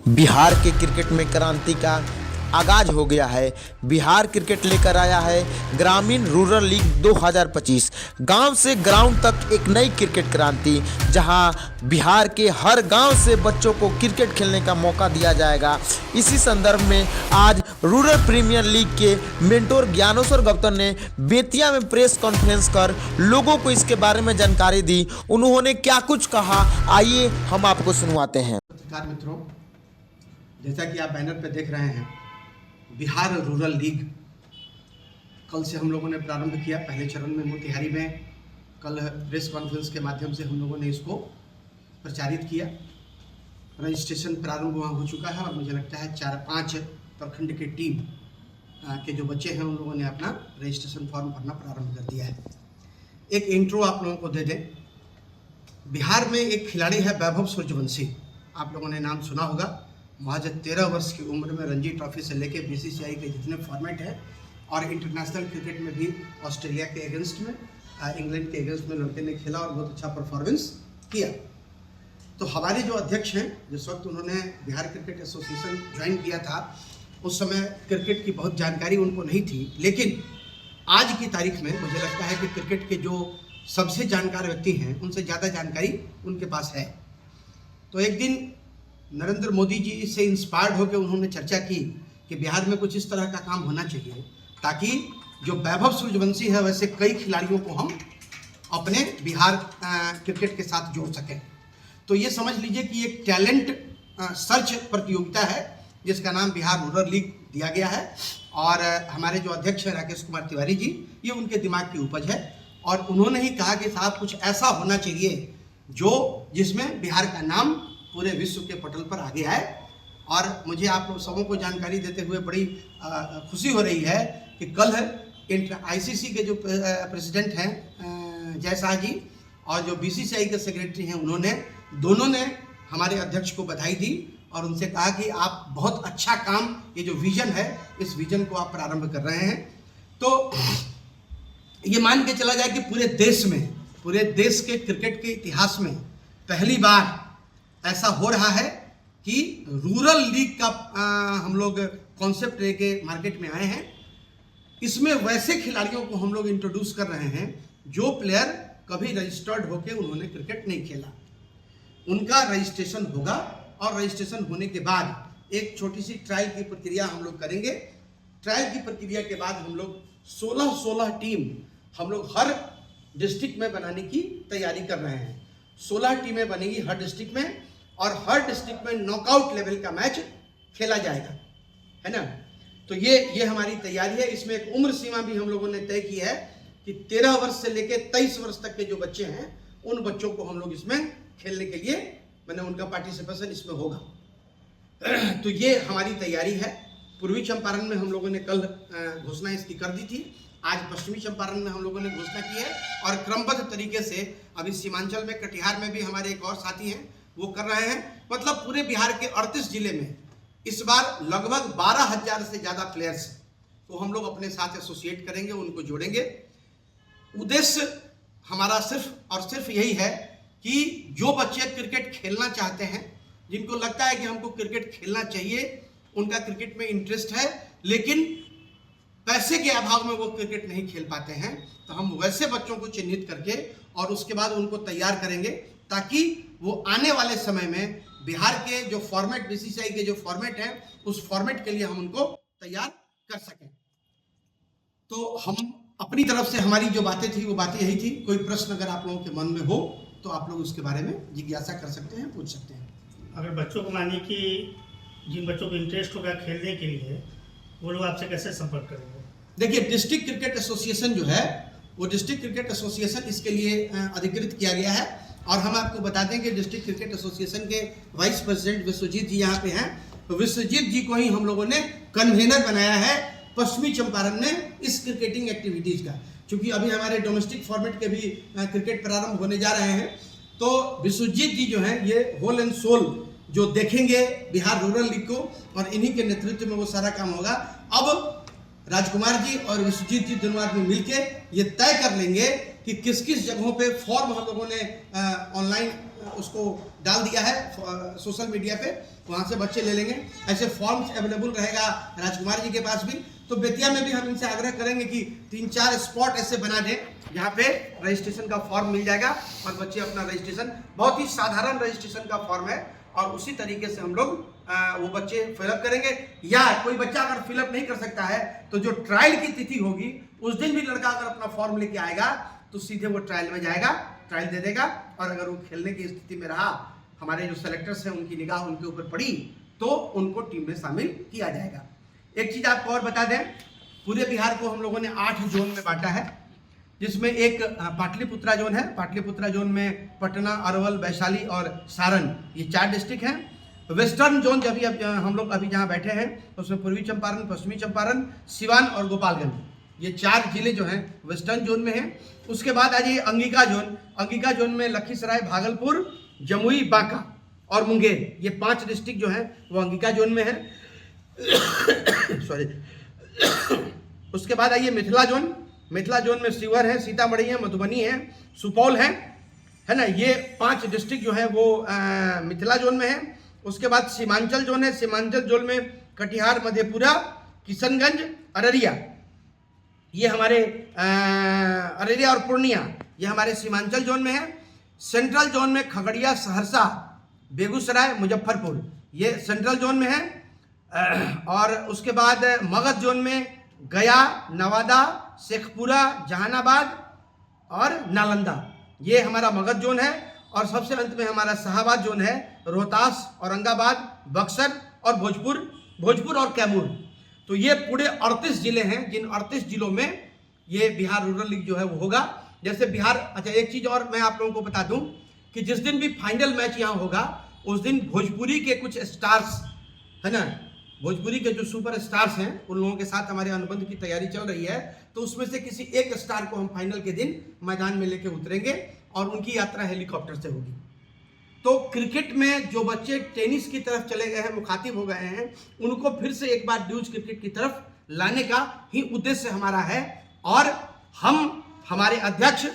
बिहार के क्रिकेट में क्रांति का आगाज हो गया है। बिहार क्रिकेट लेकर आया है ग्रामीण रूरल लीग 2025। गांव से ग्राउंड तक एक नई क्रिकेट क्रांति, जहां बिहार के हर गांव से बच्चों को क्रिकेट खेलने का मौका दिया जाएगा। इसी संदर्भ में आज रूरल प्रीमियर लीग के मेंटोर ज्ञानेश्वर गौतम ने बेतिया में प्रेस कॉन्फ्रेंस कर लोगों को इसके बारे में जानकारी दी। उन्होंने क्या कुछ कहा, आइए हम आपको सुनवाते हैं। पत्रकार मित्रों, जैसा कि आप बैनर पर देख रहे हैं, बिहार रूरल लीग कल से हम लोगों ने प्रारंभ किया। पहले चरण में मोतिहारी में कल प्रेस कॉन्फ्रेंस के माध्यम से हम लोगों ने इसको प्रचारित किया। रजिस्ट्रेशन प्रारंभ वहाँ हो चुका है और मुझे लगता है 4-5 प्रखंड की टीम के जो बच्चे हैं उन लोगों ने अपना रजिस्ट्रेशन फॉर्म भरना प्रारंभ कर दिया है। एक इंट्रो आप लोगों को दे दें। बिहार में एक खिलाड़ी है वैभव सूर्यवंशी, आप लोगों ने नाम सुना होगा। महज 13 वर्ष की उम्र में रणजी ट्रॉफी से लेके बीसीसीआई के जितने फॉर्मेट हैं और इंटरनेशनल क्रिकेट में भी ऑस्ट्रेलिया के अगेंस्ट में, इंग्लैंड के अगेंस्ट में लड़के ने खेला और बहुत अच्छा परफॉर्मेंस किया। तो हमारे जो अध्यक्ष हैं, जिस वक्त उन्होंने बिहार क्रिकेट एसोसिएशन ज्वाइन किया था, उस समय क्रिकेट की बहुत जानकारी उनको नहीं थी, लेकिन आज की तारीख में मुझे लगता है कि क्रिकेट के जो सबसे जानकार व्यक्ति हैं उनसे ज़्यादा जानकारी उनके पास है। तो एक दिन नरेंद्र मोदी जी से इंस्पायर्ड होकर उन्होंने चर्चा की कि बिहार में कुछ इस तरह का काम होना चाहिए ताकि जो वैभव सूर्यवंशी है वैसे कई खिलाड़ियों को हम अपने बिहार क्रिकेट के साथ जोड़ सकें। तो ये समझ लीजिए कि एक टैलेंट सर्च प्रतियोगिता है जिसका नाम बिहार रूरल लीग दिया गया है। और हमारे जो अध्यक्ष हैं राकेश कुमार तिवारी जी, ये उनके दिमाग की उपज है और उन्होंने ही कहा कि साहब कुछ ऐसा होना चाहिए जिसमें बिहार का नाम पूरे विश्व के पटल पर आगे आए। और मुझे आप लोग सबों को जानकारी देते हुए बड़ी खुशी हो रही है कि कल आईसीसी के जो प्रेसिडेंट हैं जय शाह जी और जो बीसीसीआई के सेक्रेटरी हैं, दोनों ने हमारे अध्यक्ष को बधाई दी और उनसे कहा कि आप बहुत अच्छा काम, ये जो विजन है इस विजन को आप प्रारंभ कर रहे हैं। तो ये मान के चला जाए कि पूरे देश के क्रिकेट के इतिहास में पहली बार ऐसा हो रहा है कि रूरल लीग का हम लोग कॉन्सेप्ट लेके मार्केट में आए हैं। इसमें वैसे खिलाड़ियों को हम लोग इंट्रोड्यूस कर रहे हैं जो प्लेयर कभी रजिस्टर्ड होके उन्होंने क्रिकेट नहीं खेला। उनका रजिस्ट्रेशन होगा और रजिस्ट्रेशन होने के बाद एक छोटी सी ट्रायल की प्रक्रिया हम लोग करेंगे। ट्रायल की प्रक्रिया के बाद हम लोग 16 टीम हम लोग हर डिस्ट्रिक्ट में बनाने की तैयारी कर रहे हैं। 16 टीमें बनेगी हर डिस्ट्रिक्ट में और हर डिस्ट्रिक्ट में नॉकआउट लेवल का मैच खेला जाएगा, है ना। तो ये हमारी तैयारी है। इसमें एक उम्र सीमा भी हम लोगों ने तय की है कि 13 वर्ष से लेकर 23 वर्ष तक के जो बच्चे हैं उन बच्चों को हम लोग इसमें खेलने के लिए उनका पार्टिसिपेशन इसमें होगा। तो ये हमारी तैयारी है। पूर्वी चंपारण में हम लोगों ने कल घोषणा इसकी कर दी थी। आज पश्चिमी चंपारण में हम लोगों ने घोषणा की है और क्रमबद्ध तरीके से अभी सीमांचल में, कटिहार में भी हमारे एक और साथी हैं वो कर रहे हैं। मतलब पूरे बिहार के 38 जिले में इस बार लगभग 12,000 से ज़्यादा प्लेयर्स को हम लोग अपने साथ एसोसिएट करेंगे, उनको जोड़ेंगे। उद्देश्य हमारा सिर्फ और सिर्फ यही है कि जो बच्चे क्रिकेट खेलना चाहते हैं, जिनको लगता है कि हमको क्रिकेट खेलना चाहिए, उनका क्रिकेट में इंटरेस्ट है लेकिन पैसे के अभाव में वो क्रिकेट नहीं खेल पाते हैं, तो हम वैसे बच्चों को चिन्हित करके और उसके बाद उनको तैयार करेंगे ताकि वो आने वाले समय में बिहार के जो फॉर्मेट, बीसीसीआई के जो फॉर्मेट है, उस फॉर्मेट के लिए हम उनको तैयार कर सकें। तो हम अपनी तरफ से हमारी जो बातें थी वो बातें यही थी। कोई प्रश्न अगर आप लोगों के मन में हो तो आप लोग उसके बारे में जिज्ञासा कर सकते हैं, पूछ सकते हैं। अगर बच्चों को मानिए कि जिन बच्चों को इंटरेस्ट होगा खेलने के लिए, वो लोग आपसे कैसे संपर्क करेंगे? देखिए, डिस्ट्रिक्ट क्रिकेट एसोसिएशन जो है वो डिस्ट्रिक्ट क्रिकेट एसोसिएशन इसके लिए अधिकृत किया गया है। और हम आपको बता दें कि डिस्ट्रिक्ट क्रिकेट एसोसिएशन के वाइस प्रेसिडेंट विश्वजीत जी यहाँ पे हैं। तो विश्वजीत जी को ही हम लोगों ने कन्वेनर बनाया है पश्चिमी चंपारण में इस क्रिकेटिंग एक्टिविटीज़ का। चूँकि अभी हमारे डोमेस्टिक फॉर्मेट के भी क्रिकेट प्रारंभ होने जा रहे हैं, तो विश्वजीत जी जो हैं ये होल एंड सोल जो देखेंगे बिहार रूरल लीग को और इन्हीं के नेतृत्व में वो सारा काम होगा। अब राजकुमार जी और विश्वजीत जी दोनों आदमी मिलके ये तय कर लेंगे कि किस किस जगहों पे फॉर्म हम लोगों ने ऑनलाइन उसको डाल दिया है सोशल मीडिया पे, वहाँ से बच्चे ले लेंगे। ऐसे फॉर्म्स अवेलेबल रहेगा राजकुमार जी के पास भी। तो बेतिया में भी हम इनसे आग्रह करेंगे कि 3-4 स्पॉट ऐसे बना दें जहाँ पे रजिस्ट्रेशन का फॉर्म मिल जाएगा और बच्चे अपना रजिस्ट्रेशन, बहुत ही साधारण रजिस्ट्रेशन का फॉर्म है, और उसी तरीके से हम लोग वो बच्चे फिलअप करेंगे। या कोई बच्चा अगर फिलअप नहीं कर सकता है तो जो ट्रायल की तिथि होगी उस दिन भी लड़का अगर अपना फॉर्म लेके आएगा तो सीधे वो ट्रायल में जाएगा, ट्रायल दे देगा, और अगर वो खेलने की स्थिति में रहा, हमारे जो सेलेक्टर्स हैं उनकी निगाह उनके ऊपर पड़ी, तो उनको टीम में शामिल किया जाएगा। एक चीज़ आपको और बता दें, पूरे बिहार को हम लोगों ने 8 जोन में बांटा है, जिसमें एक पाटलिपुत्रा जोन है। पाटलिपुत्रा जोन में पटना, अरवल, वैशाली और सारण, ये 4 डिस्ट्रिक्ट हैं। वेस्टर्न जोन जब हम लोग अभी जहाँ बैठे हैं उसमें पूर्वी चंपारण, पश्चिमी चंपारण, सिवान और गोपालगंज, ये 4 जिले जो हैं वेस्टर्न जोन में हैं। उसके बाद आ जाइए अंगिका जोन। अंगिका जोन में लखीसराय, भागलपुर, जमुई, बांका और मुंगेर, ये 5 डिस्ट्रिक्ट जो हैं वो अंगिका जोन में है। सॉरी। उसके बाद आइए मिथिला जोन। मिथिला जोन में शिवहर है, सीतामढ़ी है, मधुबनी है, सुपौल है ना, ये 5 डिस्ट्रिक्ट जो है वो मिथिला जोन में है। उसके बाद सीमांचल जोन है। सीमांचल जोन में कटिहार, मधेपुरा, किशनगंज, अररिया, ये हमारे अररिया और पूर्णिया, ये हमारे सीमांचल जोन में है। सेंट्रल जोन में खगड़िया, सहरसा, बेगूसराय, मुजफ्फरपुर, ये सेंट्रल जोन में है। और उसके बाद मगध जोन में गया, नवादा, शेखपुरा, जहानाबाद और नालंदा, ये हमारा मगध जोन है। और सबसे अंत में हमारा शाहाबाद जोन है, रोहतास, औरंगाबाद, बक्सर और भोजपुर और कैमूर। तो ये पूरे 38 जिले हैं, जिन 38 जिलों में ये बिहार रूरल लीग जो है वो होगा। जैसे बिहार, अच्छा एक चीज़ और मैं आप लोगों को बता दूं कि जिस दिन भी फाइनल मैच यहाँ होगा उस दिन भोजपुरी के कुछ स्टार्स है ना, भोजपुरी के जो सुपर स्टार्स हैं उन लोगों के साथ हमारे अनुबंध की तैयारी चल रही है। तो उसमें से किसी एक स्टार को हम फाइनल के दिन मैदान में लेके उतरेंगे और उनकी यात्रा हेलीकॉप्टर से होगी। तो क्रिकेट में जो बच्चे टेनिस की तरफ चले गए हैं, मुखातिब हो गए हैं, उनको फिर से एक बार ड्यूज क्रिकेट की तरफ लाने का ही उद्देश्य हमारा है। और हम, हमारे अध्यक्ष,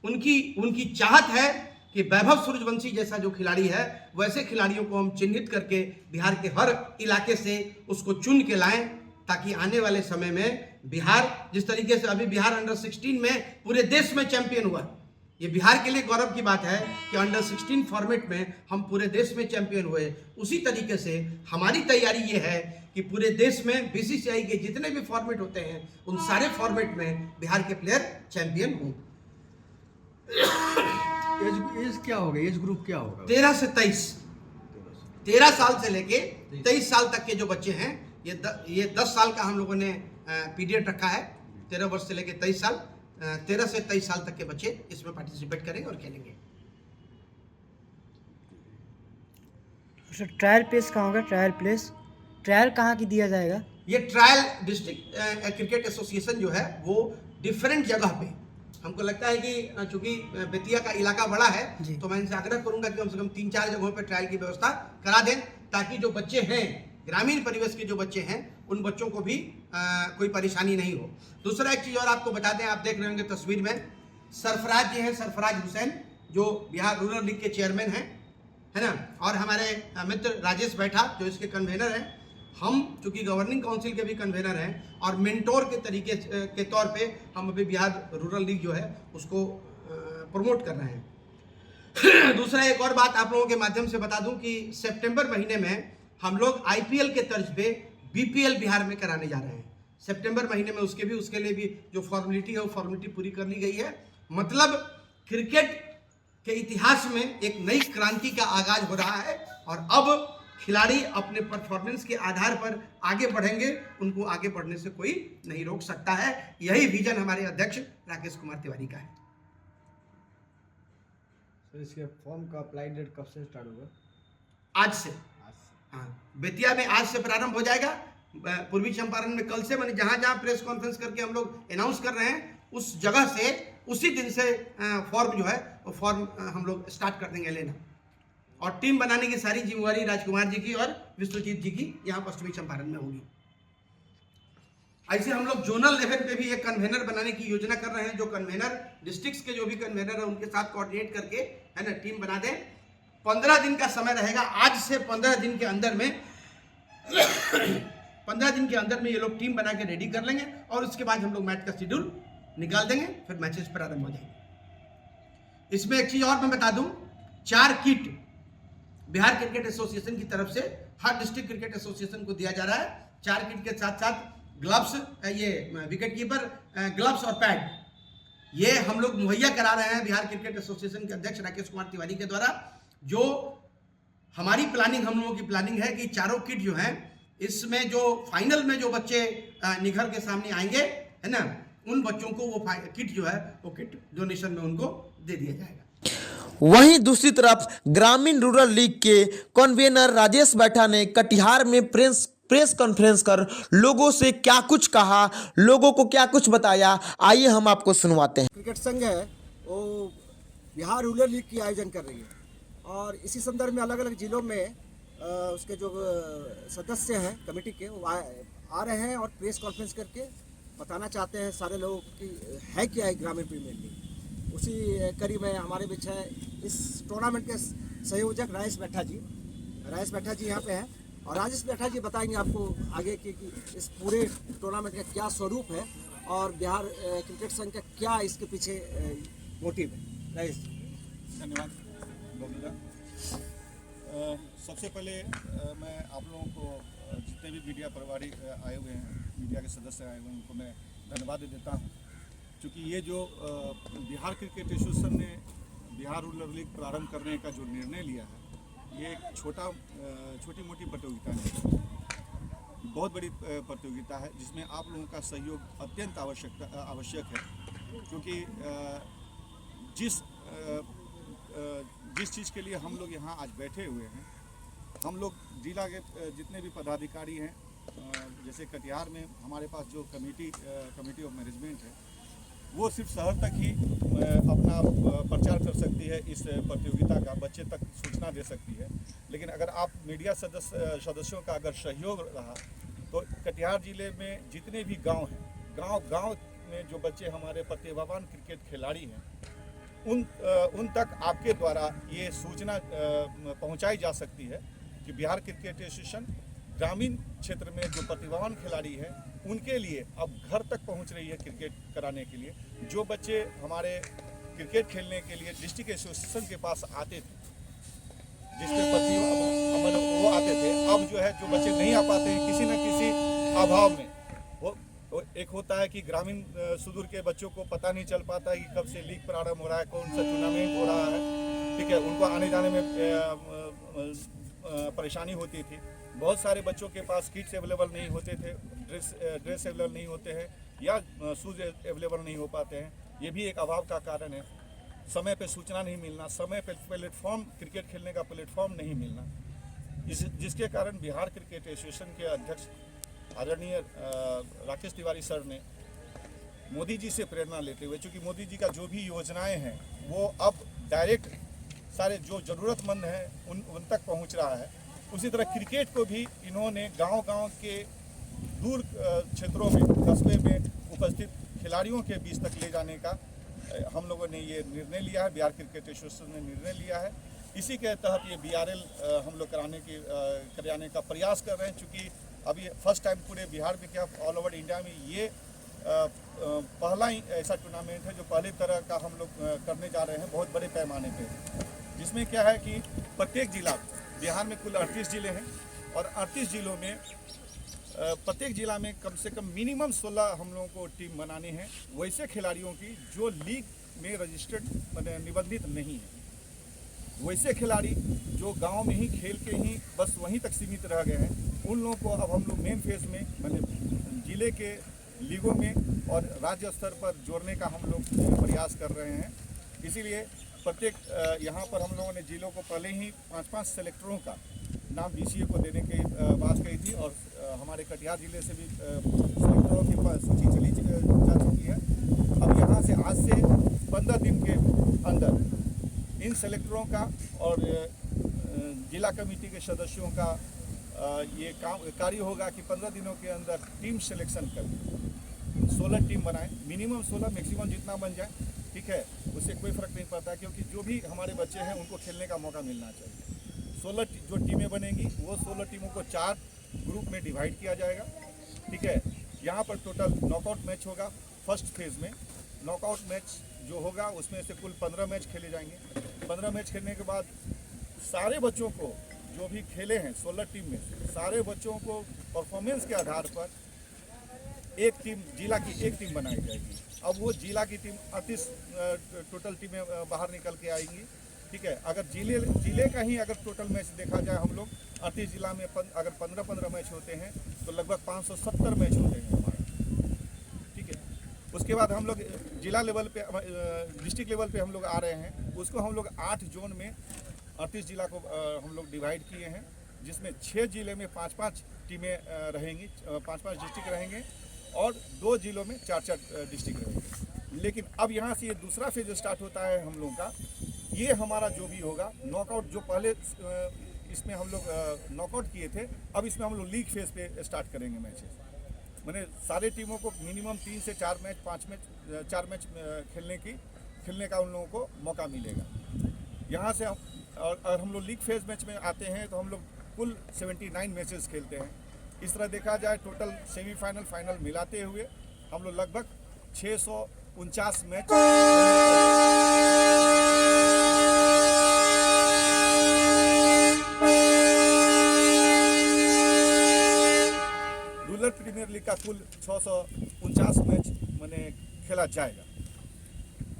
उनकी चाहत है कि वैभव सूर्यवंशी जैसा जो खिलाड़ी है वैसे खिलाड़ियों को हम चिन्हित करके बिहार के हर इलाके से उसको चुन के लाएं, ताकि आने वाले समय में बिहार, जिस तरीके से अभी बिहार अंडर 16 में पूरे देश में चैंपियन हुआ, ये बिहार के लिए गौरव की बात है कि अंडर 16 फॉर्मेट में हम पूरे देश में चैंपियन हुए। उसी तरीके से हमारी तैयारी ये है कि पूरे देश में बीसीसीआई के जितने भी फॉर्मेट होते हैं उन सारे फॉर्मेट में बिहार के प्लेयर चैंपियन हों। एज क्या होगा, एज ग्रुप क्या होगा? 13 से 23, 13 साल से लेके 23 साल तक के जो बच्चे हैं, ये 10 साल का हम लोगों ने पीरियड रखा है। 13 वर्ष से लेके 23 साल, 13 से 23 साल तक के बच्चे इसमें पार्टिसिपेट करेंगे और खेलेंगे। ट्रायल प्लेस कहाँ होगा? ट्रायल कहाँ की दिया जाएगा? ये ट्रायल डिस्ट्रिक्ट क्रिकेट एसोसिएशन जो है वो डिफरेंट जगह पे, हमको लगता है कि चूंकि बेतिया का इलाका बड़ा है तो मैं इनसे आग्रह करूंगा कि कम से कम 3-4 जगहों पे ट्रायल की व्यवस्था करा दें, ताकि जो बच्चे हैं, ग्रामीण परिवेश के जो बच्चे हैं, उन बच्चों को भी कोई परेशानी नहीं हो। दूसरा एक चीज़ और आपको बता दें, आप देख रहे होंगे तस्वीर में, सरफराज जी हैं, सरफराज हुसैन, जो बिहार रूरल लीग के चेयरमैन हैं, है ना, और हमारे मित्र राजेश बैठा जो इसके कन्वेनर हैं। हम चूंकि गवर्निंग काउंसिल के भी कन्वेनर हैं और मेंटोर के तरीके के तौर पे हम अभी बिहार रूरल लीग जो है उसको प्रमोट कर रहे हैं। दूसरा एक और बात आप लोगों के माध्यम से बता दूं कि सितंबर महीने में हम लोग आईपीएल के तर्ज पे बीपीएल बिहार में कराने जा रहे हैं। सितंबर महीने में उसके लिए भी जो फॉर्मेलिटी है वो फॉर्मेलिटी पूरी कर ली गई है। मतलब क्रिकेट के इतिहास में एक नई क्रांति का आगाज हो रहा है और अब खिलाड़ी अपने परफॉर्मेंस के आधार पर आगे बढ़ेंगे, उनको आगे बढ़ने से कोई नहीं रोक सकता है। यही विजन हमारे अध्यक्ष राकेश कुमार तिवारी का है। सर, इसके फॉर्म का अप्लाई डेट कब से स्टार्ट होगा? आज से। हाँ, बेतिया में आज से प्रारंभ हो जाएगा। पूर्वी चंपारण में कल से, मैंने जहाँ जहाँ प्रेस कॉन्फ्रेंस करके हम लोग अनाउंस कर रहे हैं उस जगह से उसी दिन से फॉर्म जो है वो फॉर्म हम लोग स्टार्ट कर देंगे लेना। और टीम बनाने की सारी जिम्मेवारी राजकुमार जी की और विश्वजीत जी की यहाँ पश्चिमी चंपारण में होगी। ऐसे हम लोग जोनल लेवल पे भी एक कन्वेनर बनाने की योजना कर रहे हैं, जो कन्वेनर डिस्ट्रिक्ट्स के जो भी कन्वेनर है उनके साथ कोऑर्डिनेट करके, है ना, टीम बना दें 15 दिन का समय रहेगा। आज से 15 दिन के अंदर में 15 दिन के अंदर में ये लोग टीम बना के रेडी कर लेंगे और उसके बाद हम लोग मैच का शेड्यूल निकाल देंगे, फिर मैचेस प्रारंभ हो जाएंगे। इसमें एक चीज और मैं बता दूं, 4 किट बिहार क्रिकेट एसोसिएशन की तरफ से हर डिस्ट्रिक्ट क्रिकेट एसोसिएशन को दिया जा रहा है। 4 किट के साथ साथ ग्लव्स, ये विकेट कीपर ग्लव्स और पैड, ये हम लोग मुहैया करा रहे हैं बिहार क्रिकेट एसोसिएशन के अध्यक्ष राकेश कुमार तिवारी के द्वारा। जो हमारी प्लानिंग, हम लोगों की प्लानिंग है कि चारों किट जो हैं, इसमें जो फाइनल में जो बच्चे निखर के सामने आएंगे, है ना, उन बच्चों को वो किट जो है वो किट डोनेशन में उनको दे दिया जाएगा। वहीं दूसरी तरफ ग्रामीण रूरल लीग के कन्वीनर राजेश बैठा ने कटिहार में प्रेस कॉन्फ्रेंस कर लोगों से क्या कुछ कहा, लोगों को क्या कुछ बताया, आइए हम आपको सुनवाते हैं। क्रिकेट संघ है वो बिहार रूरल लीग की आयोजन कर रही है और इसी संदर्भ में अलग अलग जिलों में उसके जो सदस्य हैं कमेटी के, वो आ रहे हैं और प्रेस कॉन्फ्रेंस करके बताना चाहते हैं सारे लोगों की है क्या है ग्रामीण प्रीमियर लीग। उसी कड़ी में हमारे बीच है इस टूर्नामेंट के संयोजक राजेश बैठा जी यहाँ पे हैं और राजेश बैठा जी बताएंगे आपको आगे कि इस पूरे टूर्नामेंट का क्या स्वरूप है और बिहार क्रिकेट संघ का क्या इसके पीछे मोटिव है। राजेश, धन्यवाद बोलूँगा। सबसे पहले मैं आप लोगों को जितने भी मीडिया परिवारी आए हुए हैं, मीडिया के सदस्य आए हुए हैं, उनको मैं धन्यवाद देता हूँ, क्योंकि ये जो बिहार क्रिकेट एसोसिएशन ने बिहार रूरल लीग प्रारंभ करने का जो निर्णय लिया है, ये एक छोटी मोटी प्रतियोगिता नहीं, बहुत बड़ी प्रतियोगिता है जिसमें आप लोगों का सहयोग अत्यंत आवश्यक है, क्योंकि जिस चीज़ के लिए हम लोग यहाँ आज बैठे हुए हैं, हम लोग जिला के जितने भी पदाधिकारी हैं, जैसे कटिहार में हमारे पास जो कमेटी ऑफ मैनेजमेंट है, वो सिर्फ शहर तक ही अपना प्रचार कर सकती है, इस प्रतियोगिता का बच्चे तक सूचना दे सकती है। लेकिन अगर आप मीडिया सदस्यों का अगर सहयोग रहा तो कटिहार जिले में जितने भी गांव हैं, गांव में जो बच्चे हमारे प्रतिभावान क्रिकेट खिलाड़ी हैं, उन तक आपके द्वारा ये सूचना पहुंचाई जा सकती है कि बिहार क्रिकेट एसोसिएशन ग्रामीण क्षेत्र में जो प्रतिभावान खिलाड़ी हैं उनके लिए अब घर तक पहुंच रही है क्रिकेट कराने के लिए। जो बच्चे हमारे क्रिकेट खेलने के लिए डिस्ट्रिक्ट एसोसिएशन के पास आते थे, जिसके प्रति वो आते थे, अब जो है जो बच्चे नहीं आ पाते हैं किसी न किसी अभाव में, वो एक होता है कि ग्रामीण सुदूर के बच्चों को पता नहीं चल पाता है कि कब से लीग प्रारंभ हो रहा है, कौन सा टूर्नामेंट हो रहा है, ठीक है, उनको आने जाने में परेशानी होती थी। बहुत सारे बच्चों के पास किट्स अवेलेबल नहीं होते थे, ड्रेस अवेलेबल नहीं होते हैं या शूज़ अवेलेबल नहीं हो पाते हैं। ये भी एक अभाव का कारण है। समय पे सूचना नहीं मिलना, समय पे प्लेटफॉर्म, क्रिकेट खेलने का प्लेटफॉर्म नहीं मिलना, जिसके कारण बिहार क्रिकेट एसोसिएशन के अध्यक्ष आदरणीय राकेश तिवारी सर ने मोदी जी से प्रेरणा लेते हुए, चूँकि मोदी जी का जो भी योजनाएं हैं वो अब डायरेक्ट सारे जो ज़रूरतमंद हैं उन तक पहुंच रहा है, उसी तरह क्रिकेट को भी इन्होंने गांव के दूर क्षेत्रों में, कस्बे में उपस्थित खिलाड़ियों के बीच तक ले जाने का हम लोगों ने ये निर्णय लिया है, बिहार क्रिकेट एसोसिएशन ने निर्णय लिया है। इसी के तहत ये BRL हम लोग कराने का प्रयास कर रहे हैं, चूँकि अभी फर्स्ट टाइम पूरे बिहार में क्या ऑल ओवर इंडिया में ये पहला ही ऐसा टूर्नामेंट है जो पहली तरह का हम लोग करने जा रहे हैं बहुत बड़े पैमाने पे, जिसमें क्या है कि प्रत्येक जिला, बिहार में कुल 38 जिले हैं और 38 जिलों में प्रत्येक जिला में कम से कम मिनिमम 16 हम लोगों को टीम बनानी है, वैसे खिलाड़ियों की जो लीग में रजिस्टर्ड निबंधित नहीं है, वैसे खिलाड़ी जो गांव में ही खेल के ही बस वहीं तक सीमित रह गए हैं, उन लोगों को अब हम लोग मेन फेज में जिले के लीगों में और राज्य स्तर पर जोड़ने का हम लोग प्रयास कर रहे हैं। इसीलिए प्रत्येक यहाँ पर हम लोगों ने जिलों को पहले ही 5-5 सेलेक्टरों का नाम BCA को देने की बात कही थी और हमारे कटिहार जिले से भी सेलेक्टरों की सूची चली जा चुकी है। अब यहाँ से आज से 15 दिन के अंदर इन सेलेक्टरों का और जिला कमेटी के सदस्यों का ये कार्य होगा कि 15 दिनों के अंदर टीम सिलेक्शन कर 16 टीम बनाएं, मिनिमम 16, मैक्सिमम जितना बन जाए, ठीक है, उससे कोई फ़र्क नहीं पड़ता, क्योंकि जो भी हमारे बच्चे हैं उनको खेलने का मौका मिलना चाहिए। 16 जो टीमें बनेंगी वो 16 टीमों को 4 ग्रुप में डिवाइड किया जाएगा, ठीक है। यहाँ पर टोटल नॉकआउट मैच होगा। फर्स्ट फेज़ में नॉकआउट मैच जो होगा उसमें से कुल 15 मैच खेले जाएंगे। 15 मैच खेलने के बाद सारे बच्चों को, जो भी खेले हैं 16 टीम में से, सारे बच्चों को परफॉर्मेंस के आधार पर एक टीम, जिला की एक टीम बनाई जाएगी। अब वो जिला की टीम 38 टोटल टीमें बाहर निकल के आएंगी, ठीक है। अगर जिले का ही अगर टोटल मैच देखा जाए, हम लोग 38 जिला में अगर 15-15 मैच होते हैं तो लगभग 570 मैच होते हैं हमारे, ठीक है। उसके बाद हम लोग जिला लेवल पे, डिस्ट्रिक्ट लेवल पे हम लोग आ रहे हैं। उसको हम लोग 8 जोन में 38 जिला को हम लोग डिवाइड किए हैं, जिसमें 6 जिले में 5-5 टीमें रहेंगी, 5-5 डिस्ट्रिक्ट रहेंगे, और 2 जिलों में 4-4 डिस्ट्रिक्ट रहेंगे। लेकिन अब यहाँ से ये दूसरा फेज स्टार्ट होता है हम लोगों का। ये हमारा जो भी होगा नॉकआउट, जो पहले इसमें हम लोग नॉकआउट किए थे, अब इसमें हम लोग लीग फेज पे स्टार्ट करेंगे मैचेस। मैंने सारे टीमों को मिनिमम 3 से 4 मैच, 5 मैच, 4 मैच खेलने का उन लोगों को मौका मिलेगा। यहाँ से और हम लोग लीग फेज मैच में आते हैं तो हम लोग कुल 79 मैचेस खेलते हैं। इस तरह देखा जाए टोटल सेमीफाइनल फाइनल मिलाते हुए हम लोग लगभग 649 मैच रूरल प्रीमियर लीग का कुल 649 मैच मैंने खेला जाएगा।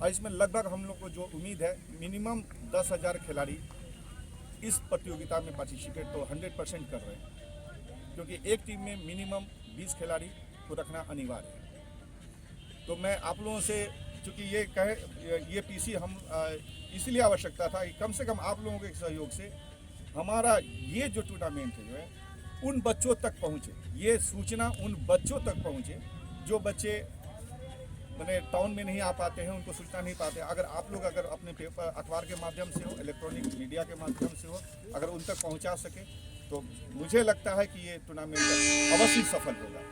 और इसमें लगभग हम लोग को जो उम्मीद है, मिनिमम 10,000 खिलाड़ी इस प्रतियोगिता में पार्टिसिपेट तो 100% कर रहे हैं, क्योंकि एक टीम में मिनिमम 20 खिलाड़ी को रखना अनिवार्य है। तो मैं आप लोगों से, चूँकि ये पीसी हम इसलिए आवश्यकता था कि कम से कम आप लोगों के सहयोग से हमारा ये जो टूर्नामेंट है जो है उन बच्चों तक पहुँचे, ये सूचना उन बच्चों तक पहुँचे जो बच्चे मैंने टाउन में नहीं आ पाते हैं, उनको सूचना नहीं पाते। अगर आप लोग अगर अपने पेपर, अखबार के माध्यम से हो, इलेक्ट्रॉनिक मीडिया के माध्यम से हो, अगर उन तक पहुंचा सके तो मुझे लगता है कि ये टूर्नामेंट अवश्य सफल होगा।